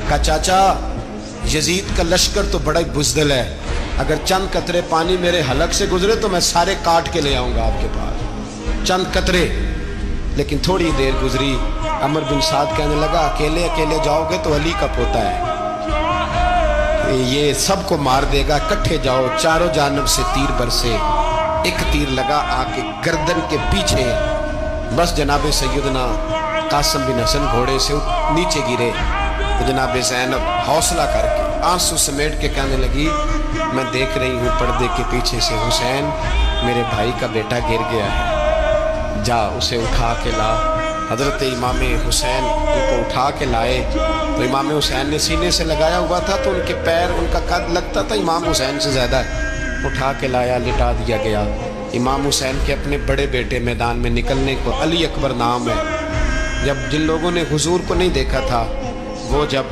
کہا چاچا یزید کا لشکر تو بڑا ہی بزدل ہے، اگر چند قطرے پانی میرے حلق سے گزرے تو میں سارے کاٹ کے لے آؤں گا آپ کے پاس، چند قطرے۔ لیکن تھوڑی دیر گزری، عمر بن سعد کہنے لگا اکیلے اکیلے جاؤ گے تو علی کا پوتا ہے، یہ سب کو مار دے گا، کٹھے جاؤ۔ چاروں جانب سے تیر برسے، ایک تیر لگا آ کے گردن کے پیچھے، بس جناب سیدنا قاسم بن حسن گھوڑے سے نیچے گرے تو جناب زینب حوصلہ کر کے آنسو سمیٹ کے کہنے لگی میں دیکھ رہی ہوں پردے کے پیچھے سے حسین میرے بھائی کا بیٹا گر گیا ہے، جا اسے اٹھا کے لا۔ حضرت امام حسین ان کو اٹھا کے لائے تو امام حسین نے سینے سے لگایا ہوا تھا تو ان کے پیر، ان کا قد لگتا تھا امام حسین سے زیادہ ہے، اٹھا کے لایا، لٹا دیا گیا۔ امام حسین کے اپنے بڑے بیٹے میدان میں نکلنے کو علی اکبر نام ہے، جب جن لوگوں نے حضور کو نہیں دیکھا تھا وہ جب